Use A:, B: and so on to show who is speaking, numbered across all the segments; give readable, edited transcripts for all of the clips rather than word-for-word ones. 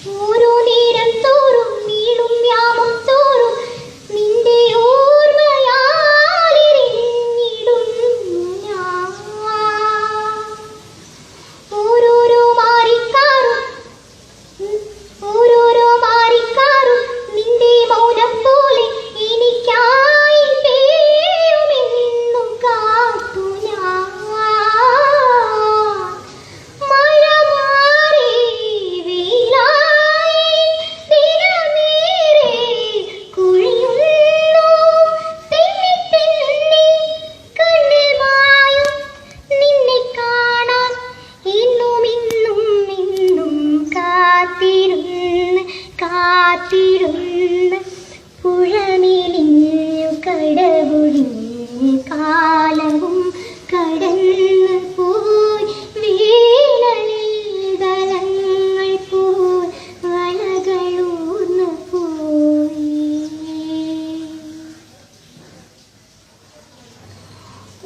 A: ഓരോ നേരം തോറും നീളും യാമം തോറും നിന്റെ ഓർമ്മയാലിരിഞ്ഞിടുന്നു ഞാൻ. ഓരോരോ മാറിക്കാറും നിന്റെ മൗനം പോലെ എനിക്കായി പേയുമെന്നു കാത്തു ഞാൻ. മഴ മാറി വെയിലായി ദിനമേറെ കുഴിയുന്നു. തെന്നി തെന്നി കണ്ണിൽ മായും നിന്നെ കാണാൻ ഇന്നും ഇന്നും ഇന്നും കാത്തിരുന്ന് പുഴമെലിഞ്ഞു കടപൊഴിഞ്ഞ് കാലവും കടന്നു പോയി. വേനലിൽ ദലങ്ങൾ പോയി വലകളൂർന്നു പോയി.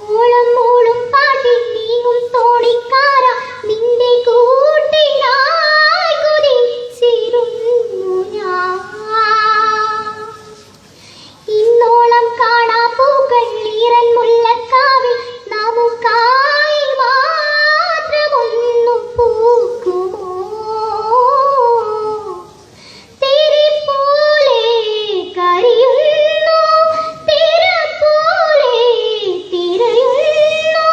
A: ഓളം മൂളും പാട്ടിൽ നീങ്ങും തോണിക്കാര നിന്റെ കൂട്ടിനായി കുതിച്ചിരുന്നു ഞാൻ. ഇന്നോളം കാണാ പൂക്കൾ ഈറൻ മുല്ലക്കാവിൽ നമുക്കായി മാത്രമൊന്നു പൂക്കുമോ? തിരി പോലെ കരിയുന്നു, തിര പോലെ തിരയുന്നു.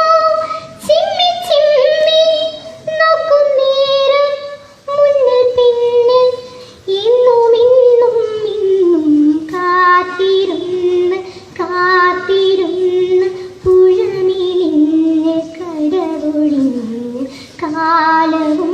A: ചിമ്മി ചിമ്മി നോക്കും നേരം മുന്നിൽ പിന്നിൽ ഇന്നും ഇന്നും ഇന്നും കാത്തിരുന്ന് പുഴമെലിഞ്ഞ് കടപൊഴിഞ്ഞ് കാലവും